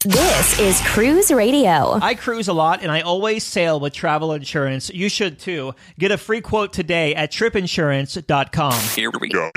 This is Cruise Radio. I cruise a lot, and I always sail with travel insurance. You should too. Get a free quote today at tripinsurance.com. Here we go.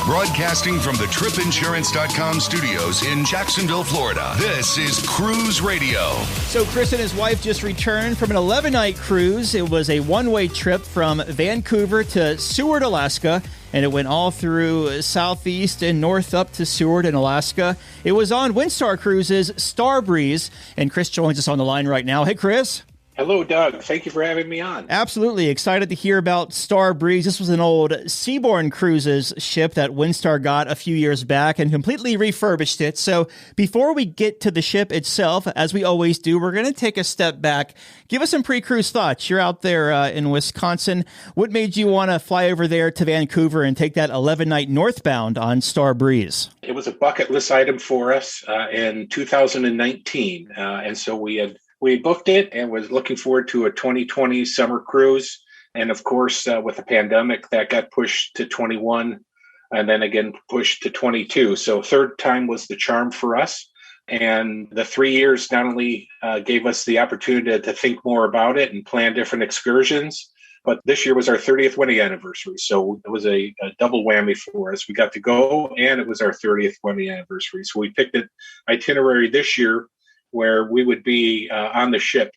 Broadcasting from the tripinsurance.com studios in Jacksonville, Florida. This is Cruise Radio. So Chris and his wife just returned from an 11-night cruise. It was a one-way trip from Vancouver to Seward, Alaska, and it went all through southeast and north up to Seward in Alaska. It was on Windstar Cruises Star Breeze, and Chris joins us on the line right now. Hey, Chris. Hello, Doug. Thank you for having me on. Absolutely. Excited to hear about Star Breeze. This was an old Seabourn Cruises ship that Windstar got a few years back and completely refurbished it. So before we get to the ship itself, as we always do, we're going to take a step back. Give us some pre-cruise thoughts. You're out there in Wisconsin. What made you want to fly over there to Vancouver and take that 11-night northbound on Star Breeze? It was a bucket list item for us in 2019. And so we booked it and was looking forward to a 2020 summer cruise. And of course, with the pandemic, that got pushed to 21 and then again pushed to 22. So third time was the charm for us. And the 3 years not only gave us the opportunity to think more about it and plan different excursions, but this year was our 30th wedding anniversary. So it was a double whammy for us. We got to go and it was our 30th wedding anniversary. So we picked an itinerary this year where we would be on the ship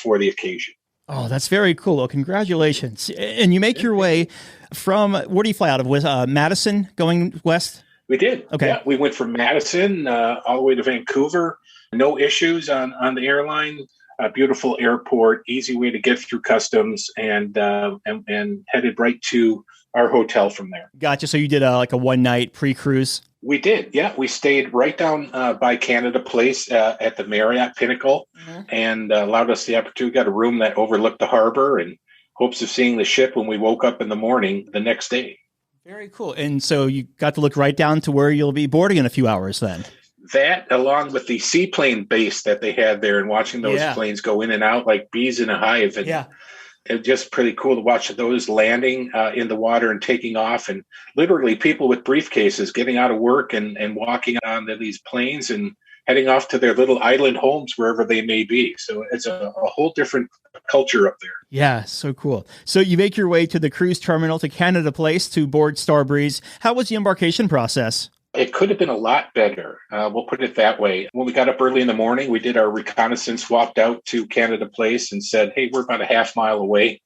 for the occasion. Oh, that's very cool. Well, congratulations. And you make your way from, where do you fly out of? Madison going west? We did. Okay. Yeah, we went from Madison all the way to Vancouver. No issues on the airline. A beautiful airport, easy way to get through customs, and headed right to our hotel from there. Gotcha. So you did like a one-night pre-cruise? We did, yeah. We stayed right down by Canada Place at the Marriott Pinnacle, and allowed us the opportunity. Got a room that overlooked the harbor, and hopes of seeing the ship when we woke up in the morning the next day. Very cool. And so you got to look right down to where you'll be boarding in a few hours then. That, along with the seaplane base that they had there, and watching those planes go in and out like bees in a hive, and it's just pretty cool to watch those landing in the water and taking off, and literally people with briefcases getting out of work and walking on these planes and heading off to their little island homes wherever they may be. So it's a whole different culture up there. Yeah, so cool. So you make your way to the cruise terminal to Canada Place to board Star Breeze. How was the embarkation process? It could have been a lot better. We'll put it that way. When we got up early in the morning, we did our reconnaissance, walked out to Canada Place and said, hey, we're about a half mile away.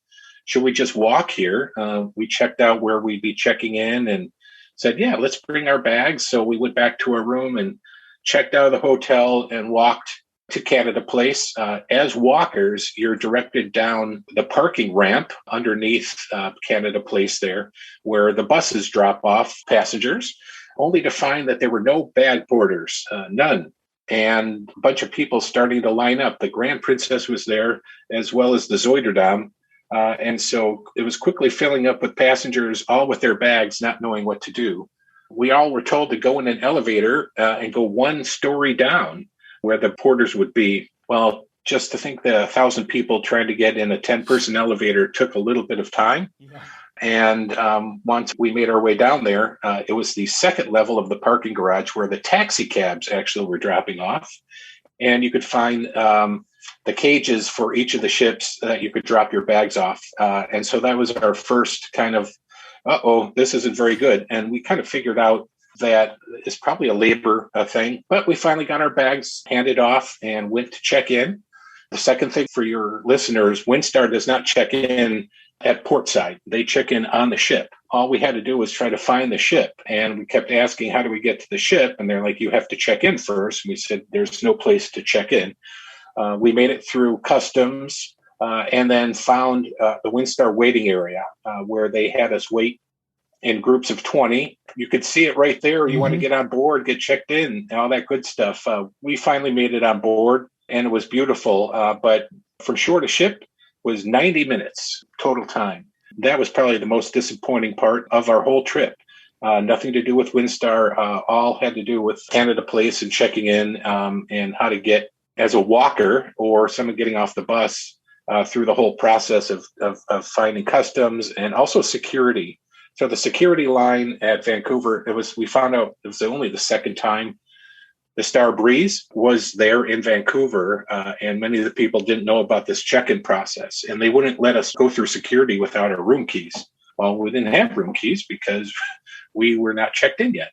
Should we just walk here? We checked out where we'd be checking in and said, yeah, let's bring our bags. So we went back to our room and checked out of the hotel and walked to Canada Place. As walkers, you're directed down the parking ramp underneath Canada Place there, where the buses drop off passengers, only to find that there were no bag porters, none. And a bunch of people starting to line up. The Grand Princess was there, as well as the Zuiderdam. And so it was quickly filling up with passengers, all with their bags, not knowing what to do. We all were told to go in an elevator and go one story down where the porters would be. Well, just to think that 1,000 people trying to get in a 10-person elevator took a little bit of time. Yeah. And once we made our way down there, it was the second level of the parking garage where the taxi cabs actually were dropping off. And you could find the cages for each of the ships that you could drop your bags off. And so that was our first kind of, this isn't very good. And we kind of figured out that it's probably a labor thing. But we finally got our bags handed off and went to check in. The second thing for your listeners, Windstar does not check in at portside. They check in on the ship. All we had to do was try to find the ship. And we kept asking, how do we get to the ship? And they're like, you have to check in first. And we said, there's no place to check in. We made it through customs and then found the Windstar waiting area where they had us wait in groups of 20. You could see it right there. You want to get on board, get checked in, all that good stuff. We finally made it on board and it was beautiful. But from shore to ship was 90 minutes total time. That was probably the most disappointing part of our whole trip. Nothing to do with Windstar. All had to do with Canada Place and checking in and how to get as a walker or someone getting off the bus through the whole process of finding customs and also security. So the security line at Vancouver, we found out it was only the second time The Star Breeze was there in Vancouver, and many of the people didn't know about this check-in process, and they wouldn't let us go through security without our room keys. Well, we didn't have room keys because we were not checked in yet.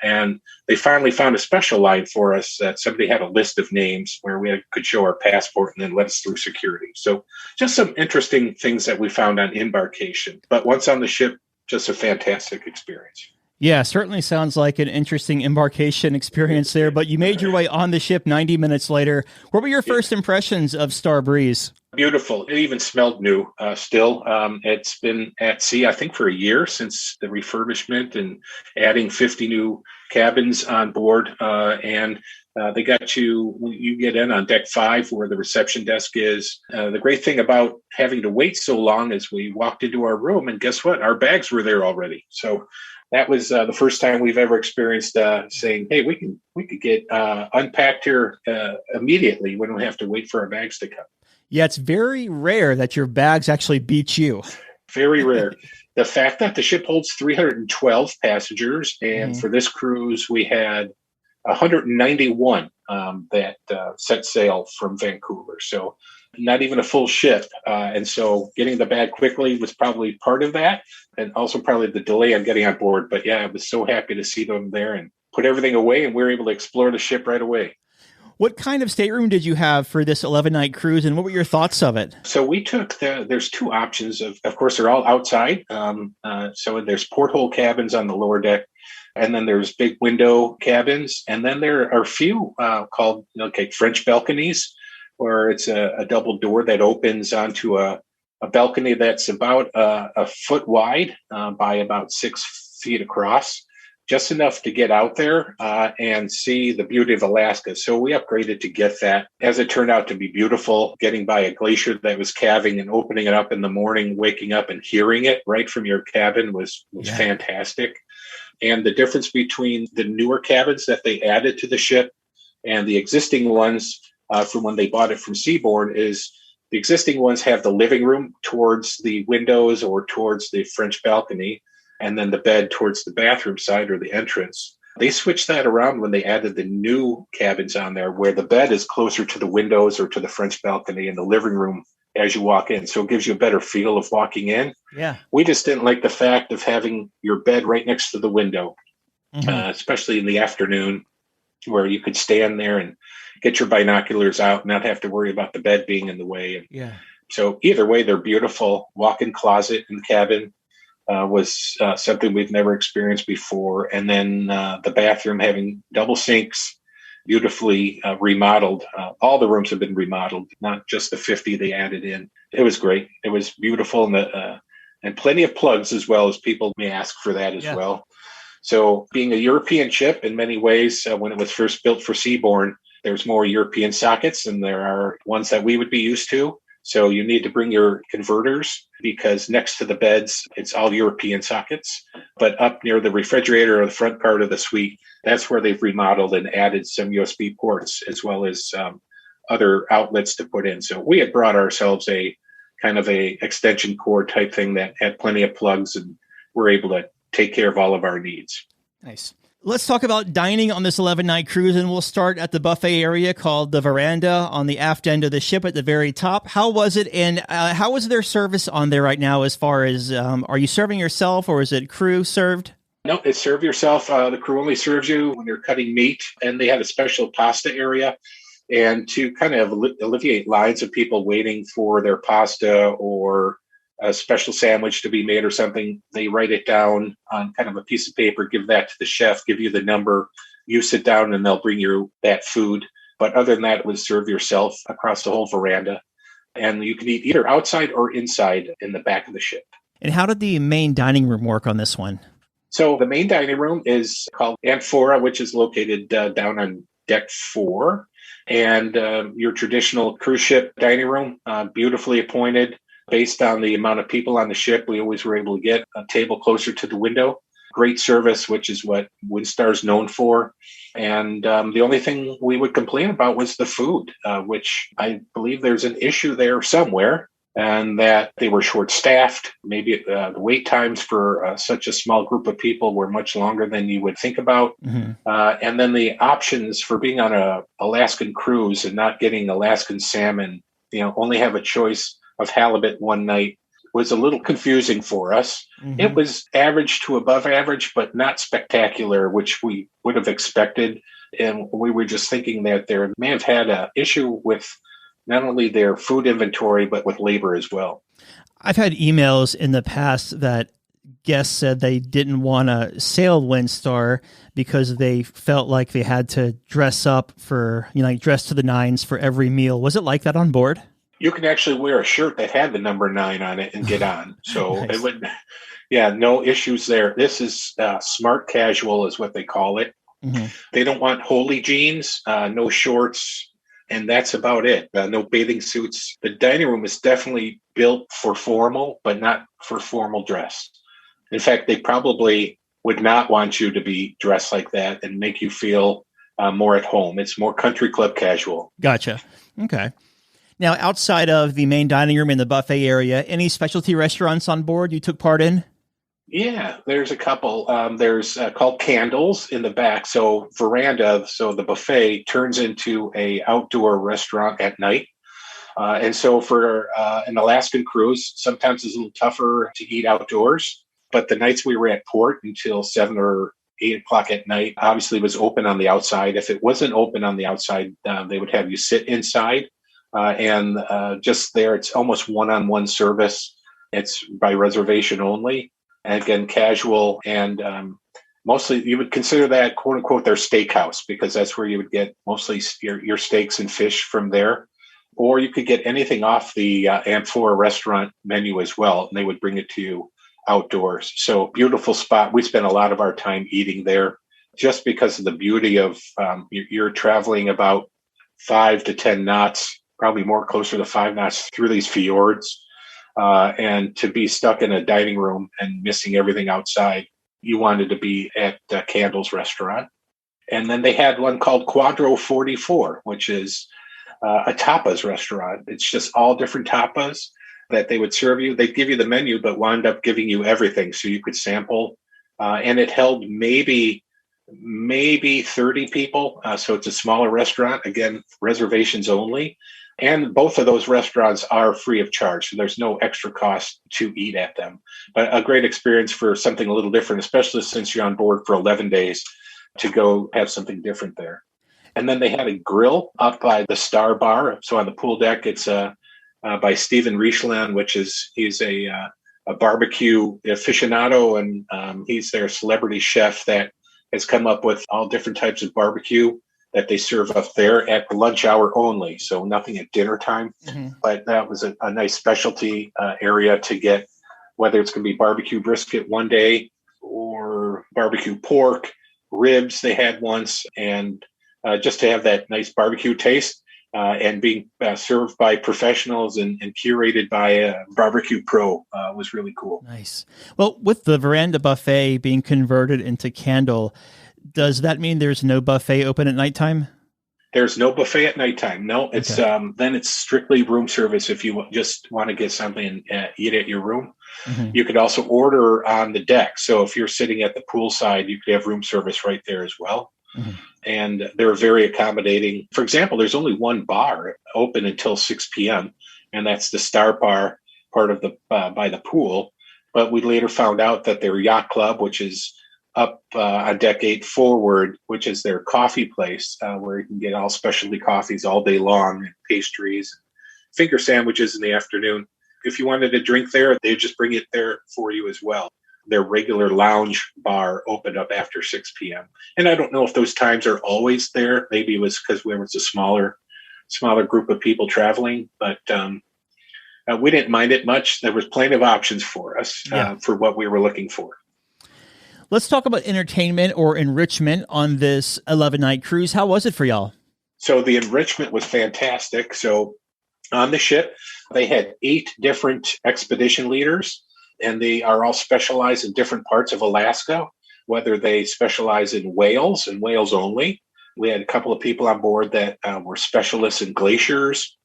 And they finally found a special line for us that somebody had a list of names where we could show our passport and then let us through security. So just some interesting things that we found on embarkation. But once on the ship, just a fantastic experience. Yeah, certainly sounds like an interesting embarkation experience there, but you made your way on the ship 90 minutes later. What were your first impressions of Star Breeze? Beautiful. It even smelled new still. It's been at sea, I think, for a year since the refurbishment and adding 50 new cabins on board. And they got you get in on deck 5 where the reception desk is. The great thing about having to wait so long is we walked into our room and guess what? Our bags were there already. So that was the first time we've ever experienced saying, hey, we could get unpacked here immediately. We don't have to wait for our bags to come. Yeah, it's very rare that your bags actually beat you. Very rare. The fact that the ship holds 312 passengers, and for this cruise, we had 191 that set sail from Vancouver. So not even a full ship. And so getting the bag quickly was probably part of that, and also probably the delay on getting on board. But yeah, I was so happy to see them there and put everything away, and we were able to explore the ship right away. What kind of stateroom did you have for this 11-night cruise, and what were your thoughts of it? So we took there's two options. Of course, they're all outside. So there's porthole cabins on the lower deck, and then there's big window cabins. And then there are a few called French balconies, where it's a double door that opens onto a balcony that's about a foot wide by about 6 feet across. Just enough to get out there and see the beauty of Alaska. So we upgraded to get that. As it turned out to be beautiful, getting by a glacier that was calving and opening it up in the morning, waking up and hearing it right from your cabin was fantastic. And the difference between the newer cabins that they added to the ship and the existing ones from when they bought it from Seabourn is the existing ones have the living room towards the windows or towards the French balcony, and then the bed towards the bathroom side or the entrance. They switched that around when they added the new cabins on there, where the bed is closer to the windows or to the French balcony and the living room as you walk in. So it gives you a better feel of walking in. Yeah. We just didn't like the fact of having your bed right next to the window, especially in the afternoon, where you could stand there and get your binoculars out and not have to worry about the bed being in the way. Yeah. So either way, they're beautiful. Walk-in closet in the cabin. Was something we've never experienced before. And then the bathroom having double sinks, beautifully remodeled. All the rooms have been remodeled, not just the 50 they added in. It was great. It was beautiful. And plenty of plugs as well, as people may ask for that as well. So being a European ship in many ways, when it was first built for Seabourn, there's more European sockets than there are ones that we would be used to. So you need to bring your converters because next to the beds, it's all European sockets. But up near the refrigerator or the front part of the suite, that's where they've remodeled and added some USB ports as well as other outlets to put in. So we had brought ourselves a kind of a extension cord type thing that had plenty of plugs, and we're able to take care of all of our needs. Nice. Let's talk about dining on this 11-night cruise, and we'll start at the buffet area called the Veranda on the aft end of the ship at the very top. How was it, and how is their service on there right now as far as, are you serving yourself or is it crew served? No, it's serve yourself. The crew only serves you when they're cutting meat, and they had a special pasta area. And to kind of alleviate lines of people waiting for their pasta or a special sandwich to be made or something, they write it down on kind of a piece of paper, give that to the chef, give you the number, you sit down and they'll bring you that food. But other than that, it was serve yourself across the whole veranda. And you can eat either outside or inside in the back of the ship. And how did the main dining room work on this one? So the main dining room is called Amphora, which is located down on deck 4. And your traditional cruise ship dining room, beautifully appointed. Based on the amount of people on the ship, we always were able to get a table closer to the window. Great service, which is what Windstar is known for. And the only thing we would complain about was the food, which I believe there's an issue there somewhere. and that they were short-staffed. Maybe the wait times for such a small group of people were much longer than you would think about. And then the options for being on a Alaskan cruise and not getting Alaskan salmon, only have a choice of halibut one night, was a little confusing for us. It was average to above average, but not spectacular, which we would have expected. And we were just thinking that they may have had an issue with not only their food inventory, but with labor as well. I've had emails in the past that guests said they didn't want to sail Windstar because they felt like they had to dress up for, dress to the nines for every meal. Was it like that on board? You can actually wear a shirt that had the number 9 on it and get on. So Nice. It would, no issues there. This is smart casual is what they call it. They don't want holey jeans, no shorts, and that's about it. No bathing suits. The dining room is definitely built for formal, but not for formal dress. In fact, they probably would not want you to be dressed like that and make you feel more at home. It's more country club casual. Gotcha. Okay. Now, outside of the main dining room and the buffet area, any specialty restaurants on board you took part in? Yeah, there's a couple. There's called Candles in the back. So veranda, so the buffet turns into a outdoor restaurant at night. And so for an Alaskan cruise, sometimes it's a little tougher to eat outdoors. But the nights we were at port until 7 or 8 o'clock at night, obviously it was open on the outside. If it wasn't open on the outside, they would have you sit inside. And just there, it's almost one-on-one service. It's by reservation only. And again, casual. And mostly you would consider that, quote unquote, their steakhouse, because that's where you would get mostly your steaks and fish from there. Or you could get anything off the Amphora restaurant menu as well. And they would bring it to you outdoors. So beautiful spot. We spent a lot of our time eating there just because of the beauty of you're traveling about 5 to 10 knots, probably more closer to 5 knots through these fjords. And to be stuck in a dining room and missing everything outside, you wanted to be at Candles Restaurant. And then they had one called Quadro 44, which is a tapas restaurant. It's just all different tapas that they would serve you. They'd give you the menu, but wound up giving you everything so you could sample. And it held maybe 30 people. So it's a smaller restaurant. Again, reservations only. And both of those restaurants are free of charge. So there's no extra cost to eat at them. But a great experience for something a little different, especially since you're on board for 11 days to go have something different there. And then they had a grill up by the Star Bar. So on the pool deck, it's by Stephen Richland, he's a barbecue aficionado. And he's their celebrity chef that has come up with all different types of barbecue that they serve up there at lunch hour only. So nothing at dinner time, but that was a nice specialty area to get, whether it's going to be barbecue brisket one day or barbecue pork, ribs they had once, and just to have that nice barbecue taste and being served by professionals and curated by a barbecue pro was really cool. Nice. Well, with the veranda buffet being converted into Candle, does that mean there's no buffet open at nighttime? There's no buffet at nighttime. No, it's then it's strictly room service. If you just want to get something and eat at your room, you could also order on the deck. So if you're sitting at the pool side, you could have room service right there as well. And they're very accommodating. For example, there's only one bar open until 6 p.m., and that's the Star Bar part of the by the pool. But we later found out that their yacht club, which is up on deck 8 forward, which is their coffee place, where you can get all specialty coffees all day long, and pastries, finger sandwiches in the afternoon. If you wanted a drink there, they just bring it there for you as well. Their regular lounge bar opened up after 6 p.m. And I don't know if those times are always there. Maybe it was because there was a smaller group of people traveling, but we didn't mind it much. There was plenty of options for us for what we were looking for. Let's talk about entertainment or enrichment on this 11-night cruise. How was it for y'all? So the enrichment was fantastic. So on the ship, they had 8 different expedition leaders, and they are all specialized in different parts of Alaska, whether they specialize in whales and whales only. We had a couple of people on board that were specialists in glaciers.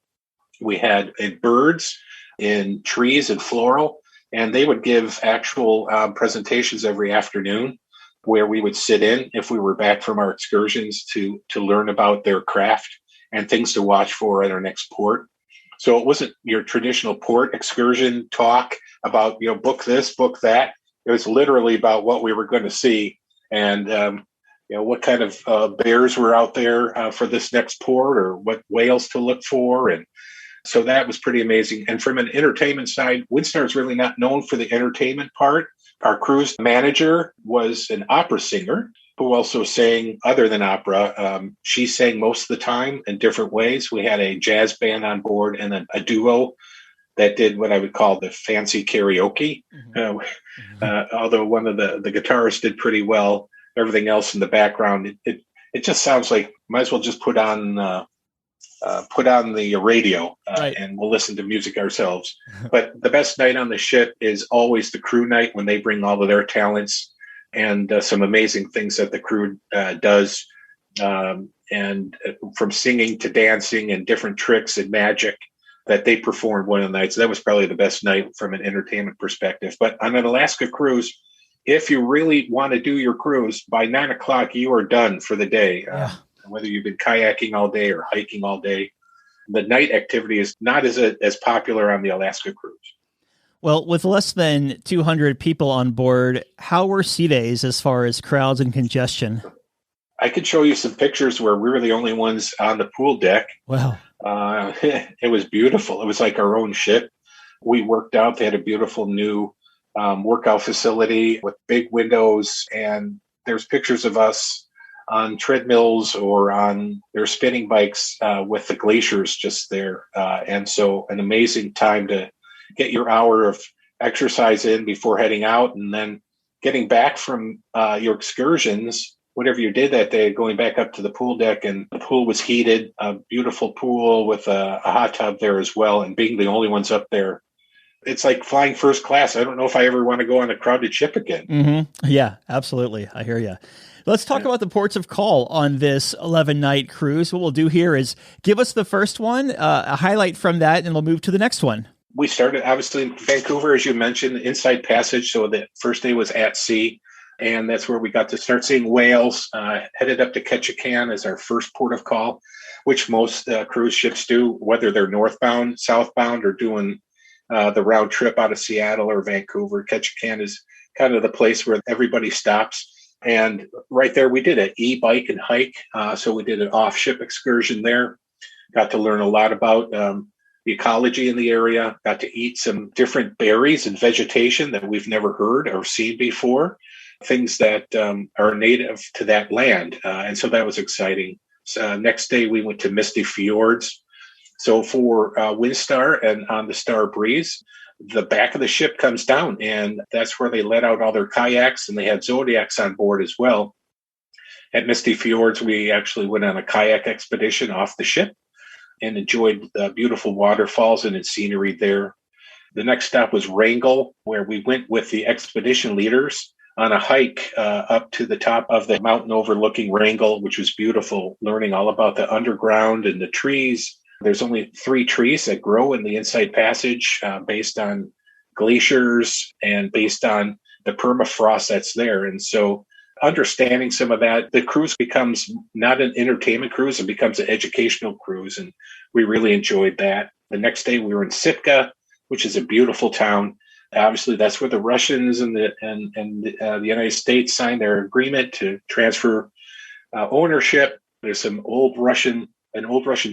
We had in birds. in trees and floral. And they would give actual presentations every afternoon where we would sit in if we were back from our excursions to learn about their craft and things to watch for at our next port. So it wasn't your traditional port excursion talk about, book this, book that. It was literally about what we were going to see and, what kind of bears were out there for this next port or what whales to look for. And so that was pretty amazing. And from an entertainment side, Windstar is really not known for the entertainment part. Our cruise manager was an opera singer who also sang other than opera. She sang most of the time in different ways. We had a jazz band on board and then a duo that did what I would call the fancy karaoke. Although one of the guitarists did pretty well, everything else in the background, it just sounds like might as well just put on the radio right. and we'll listen to music ourselves. But the best night on the ship is always the crew night when they bring all of their talents and some amazing things that the crew does. And from singing to dancing and different tricks and magic that they performed one of the nights. That was probably the best night from an entertainment perspective. But on an Alaska cruise, if you really want to do your cruise, by 9:00, you are done for the day. Whether you've been kayaking all day or hiking all day, the night activity is not as popular on the Alaska cruise. Well, with less than 200 people on board, how were sea days as far as crowds and congestion? I could show you some pictures where we were the only ones on the pool deck. Wow. It was beautiful. It was like our own ship. We worked out. They had a beautiful new workout facility with big windows. And there's pictures of us on treadmills or on their spinning bikes with the glaciers just there. And so an amazing time to get your hour of exercise in before heading out and then getting back from your excursions, whatever you did that day, going back up to the pool deck, and the pool was heated, a beautiful pool with a hot tub there as well. And being the only ones up there, it's like flying first class. I don't know if I ever want to go on a crowded ship again. Mm-hmm. Yeah, absolutely. I hear you. Let's talk about the ports of call on this 11-night cruise. What we'll do here is give us the first one, a highlight from that, and we'll move to the next one. We started, obviously, in Vancouver, as you mentioned, Inside Passage. So the first day was at sea, and that's where we got to start seeing whales. Headed up to Ketchikan as our first port of call, which most cruise ships do, whether they're northbound, southbound, or doing the round trip out of Seattle or Vancouver. Ketchikan is kind of the place where everybody stops. And right there, we did an e-bike and hike. So we did an off-ship excursion there. Got to learn a lot about the ecology in the area. Got to eat some different berries and vegetation that we've never heard or seen before. Things that are native to that land. And so that was exciting. So, next day, we went to Misty Fjords. So for Windstar and on the Star Breeze, the back of the ship comes down, and that's where they let out all their kayaks, and they had Zodiacs on board as well. At Misty Fjords, we actually went on a kayak expedition off the ship and enjoyed the beautiful waterfalls and its scenery there. The next stop was Wrangell, where we went with the expedition leaders on a hike up to the top of the mountain overlooking Wrangell, which was beautiful, learning all about the underground and the trees. There's only 3 trees that grow in the Inside Passage based on glaciers and based on the permafrost that's there. And so understanding some of that, the cruise becomes not an entertainment cruise, it becomes an educational cruise. And we really enjoyed that. The next day we were in Sitka, which is a beautiful town. Obviously, that's where the Russians and the United States signed their agreement to transfer ownership. There's an old Russian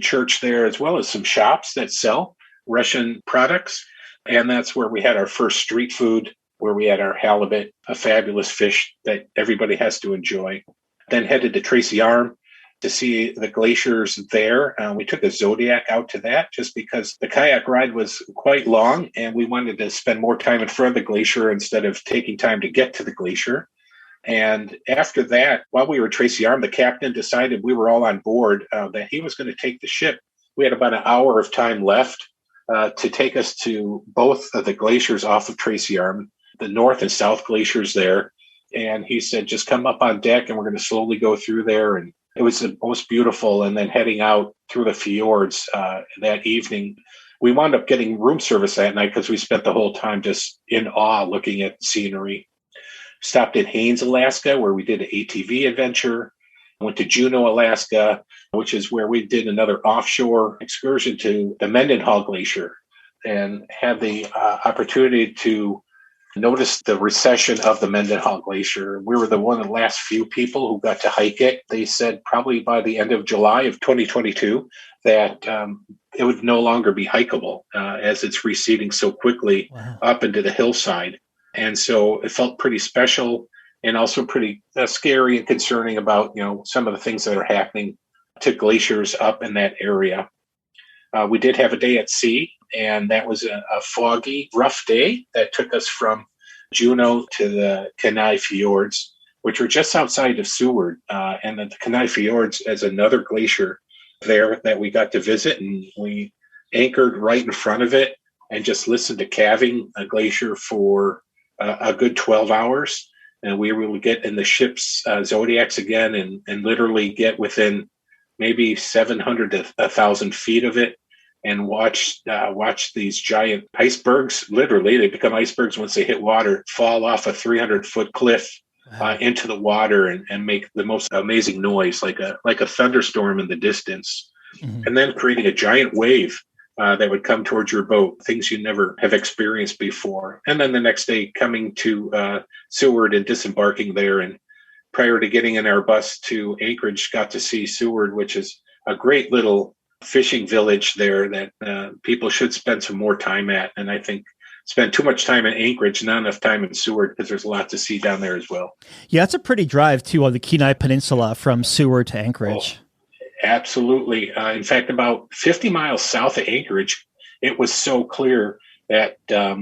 church there, as well as some shops that sell Russian products. And that's where we had our first street food, where we had our halibut, a fabulous fish that everybody has to enjoy. Then headed to Tracy Arm to see the glaciers there. We took a Zodiac out to that just because the kayak ride was quite long and we wanted to spend more time in front of the glacier instead of taking time to get to the glacier. And after that, while we were at Tracy Arm, the captain decided, we were all on board, that he was going to take the ship. We had about an hour of time left to take us to both of the glaciers off of Tracy Arm, the north and south glaciers there. And he said, just come up on deck and we're going to slowly go through there. And it was the most beautiful. And then heading out through the fjords that evening, We wound up getting room service that night because we spent the whole time just in awe looking at the scenery. Stopped in Haines, Alaska, where we did an ATV adventure. Went to Juneau, Alaska, which is where we did another offshore excursion to the Mendenhall Glacier and had the opportunity to notice the recession of the Mendenhall Glacier. We were one of the last few people who got to hike it. They said probably by the end of July of 2022 that it would no longer be hikeable as it's receding so quickly up into the hillside. And so it felt pretty special and also pretty scary and concerning about, some of the things that are happening to glaciers up in that area. We did have a day at sea, and that was a foggy, rough day that took us from Juneau to the Kenai Fjords, which were just outside of Seward. And the Kenai Fjords is another glacier there that we got to visit, and we anchored right in front of it and just listened to calving a glacier for a good 12 hours. And we were able to get in the ship's Zodiacs again and literally get within maybe 700 to 1,000 feet of it and watch these giant icebergs. Literally, they become icebergs once they hit water, fall off a 300-foot cliff into the water and make the most amazing noise, like a thunderstorm in the distance, and then creating a giant wave that would come towards your boat, things you never have experienced before. And then the next day coming to Seward and disembarking there. And prior to getting in our bus to Anchorage, got to see Seward, which is a great little fishing village there that people should spend some more time at. And I think spend too much time in Anchorage, not enough time in Seward, because there's a lot to see down there as well. Yeah, it's a pretty drive, too, on the Kenai Peninsula from Seward to Anchorage. Oh, absolutely. In fact, about 50 miles south of Anchorage, it was so clear that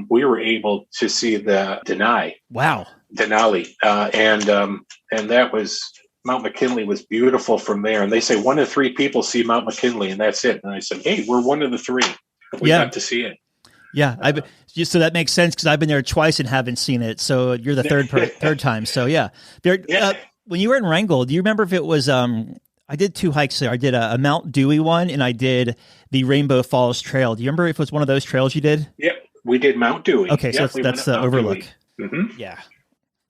we were able to see the Denali. Wow. Denali. And that was, Mount McKinley was beautiful from there. And they say 1 in 3 people see Mount McKinley, and that's it. And I said, hey, we're one of the 3. We got to see it. Yeah, so that makes sense because I've been there twice and haven't seen it. So you're the third time. So yeah, when you were in Wrangell, do you remember if it was? I did 2 hikes there. I did a Mount Dewey one, and I did the Rainbow Falls Trail. Do you remember if it was one of those trails you did? Yep, we did Mount Dewey. Okay, so that's the overlook. Mm-hmm. Yeah,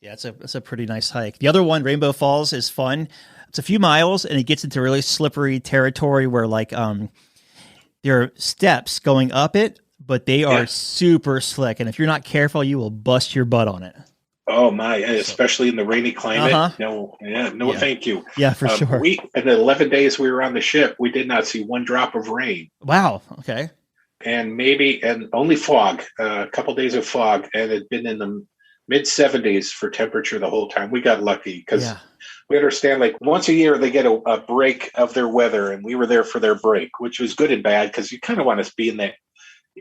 it's a pretty nice hike. The other one, Rainbow Falls, is fun. It's a few miles, and it gets into really slippery territory where there are steps going up it, but they are super slick. And if you're not careful, you will bust your butt on it. Oh my, especially in the rainy climate. No, thank you. Yeah, for sure. In the 11 days we were on the ship, we did not see one drop of rain. Wow. Okay. And only fog, a couple days of fog, and it had been in the mid 70s for temperature the whole time. We got lucky because we understand like once a year they get a break of their weather, and we were there for their break, which was good and bad because you kind of want to be in that.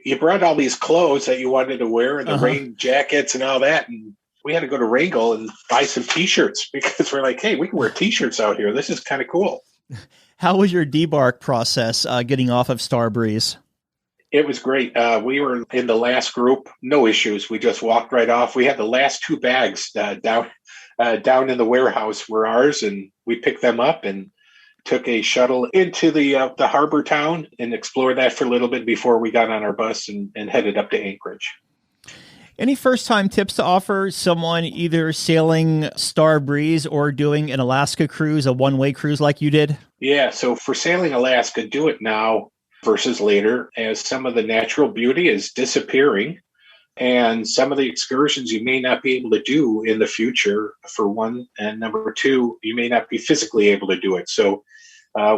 You brought all these clothes that you wanted to wear and the rain jackets and all that, and we had to go to Wrangell and buy some T-shirts because we're like, hey, we can wear T-shirts out here. This is kind of cool. How was your debark process getting off of Star Breeze? It was great. We were in the last group, no issues. We just walked right off. We had the last 2 bags down in the warehouse were ours, and we picked them up and took a shuttle into the harbor town and explored that for a little bit before we got on our bus and headed up to Anchorage. Any first-time tips to offer someone either sailing Star Breeze or doing an Alaska cruise, a one-way cruise like you did? Yeah, so for sailing Alaska, do it now versus later, as some of the natural beauty is disappearing, and some of the excursions you may not be able to do in the future, for one, and number 2, you may not be physically able to do it. So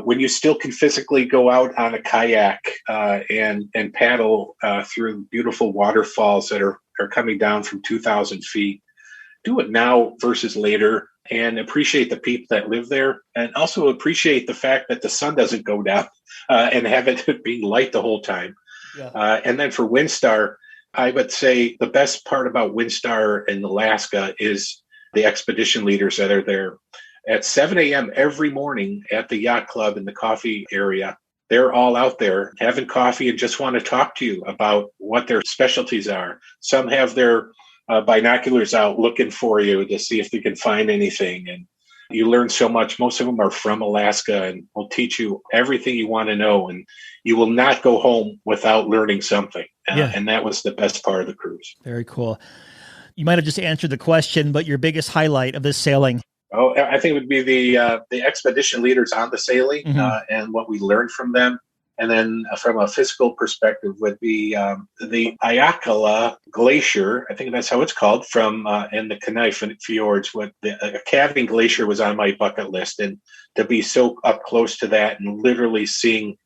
when you still can physically go out on a kayak and paddle through beautiful waterfalls that are coming down from 2,000 feet, do it now versus later, and appreciate the people that live there, and also appreciate the fact that the sun doesn't go down and have it being light the whole time. Yeah. And then for Windstar, I would say the best part about Windstar in Alaska is the expedition leaders that are there. At 7 a.m. every morning at the yacht club in the coffee area, they're all out there having coffee and just want to talk to you about what their specialties are. Some have their binoculars out looking for you to see if they can find anything. And You learn so much. Most of them are from Alaska and will teach you everything you want to know. And you will not go home without learning something. And that was the best part of the cruise. Very cool. You might have just answered the question, but your biggest highlight of this sailing? Oh, I think it would be the expedition leaders on the sailing and what we learned from them. And then from a physical perspective would be the Ayakala Glacier. I think that's how it's called, from in the Kenai Fjords. A calving glacier was on my bucket list. And to be so up close to that and literally seeing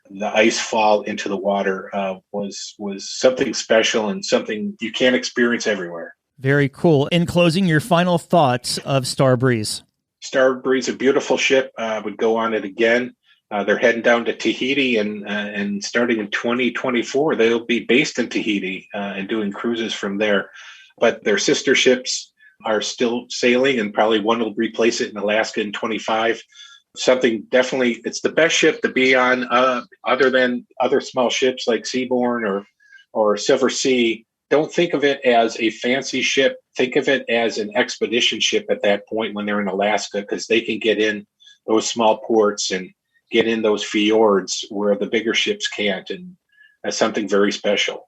the ice fall into the water was something special and something you can't experience everywhere. Very cool. In closing, your final thoughts of Star Breeze. Star Breeze, a beautiful ship. Would go on it again. They're heading down to Tahiti, and starting in 2024, they'll be based in Tahiti and doing cruises from there. But their sister ships are still sailing, and probably one will replace it in Alaska in 25. Something definitely, it's the best ship to be on, other than other small ships like Seabourn or Silver Sea. Don't think of it as a fancy ship. Think of it as an expedition ship at that point when they're in Alaska, because they can get in those small ports and get in those fjords where the bigger ships can't. And that's something very special.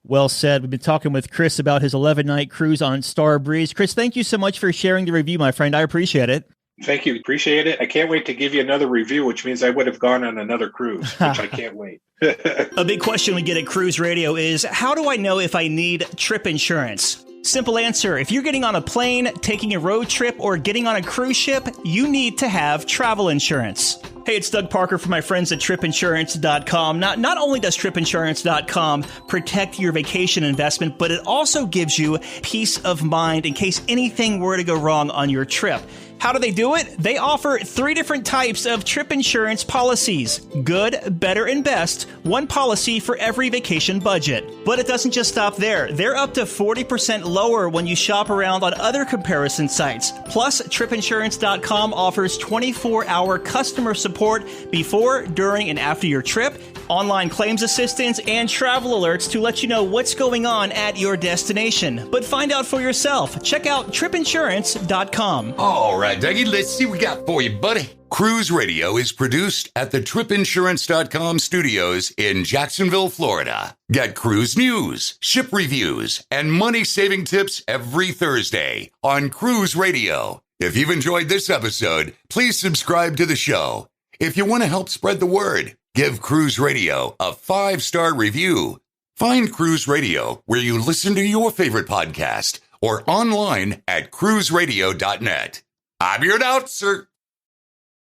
Well said. We've been talking with Chris about his 11-night cruise on Star Breeze. Chris, thank you so much for sharing the review, my friend. I appreciate it. Thank you. Appreciate it. I can't wait to give you another review, which means I would have gone on another cruise, which I can't wait. A big question we get at Cruise Radio is, how do I know if I need trip insurance? Simple answer. If you're getting on a plane, taking a road trip, or getting on a cruise ship, you need to have travel insurance. Hey, it's Doug Parker from my friends at tripinsurance.com. Not only does tripinsurance.com protect your vacation investment, but it also gives you peace of mind in case anything were to go wrong on your trip. How do they do it? They offer 3 different types of trip insurance policies. Good, better, and best. One policy for every vacation budget. But it doesn't just stop there. They're up to 40% lower when you shop around on other comparison sites. Plus, tripinsurance.com offers 24-hour customer support before, during, and after your trip, online claims assistance, and travel alerts to let you know what's going on at your destination. But find out for yourself. Check out tripinsurance.com. All right, Dougie, let's see what we got for you, buddy. Cruise Radio is produced at the tripinsurance.com studios in Jacksonville, Florida. Get cruise news, ship reviews, and money-saving tips every Thursday on Cruise Radio. If you've enjoyed this episode, please subscribe to the show. If you want to help spread the word, give Cruise Radio a 5-star review. Find Cruise Radio where you listen to your favorite podcast or online at cruiseradio.net. I'm your announcer,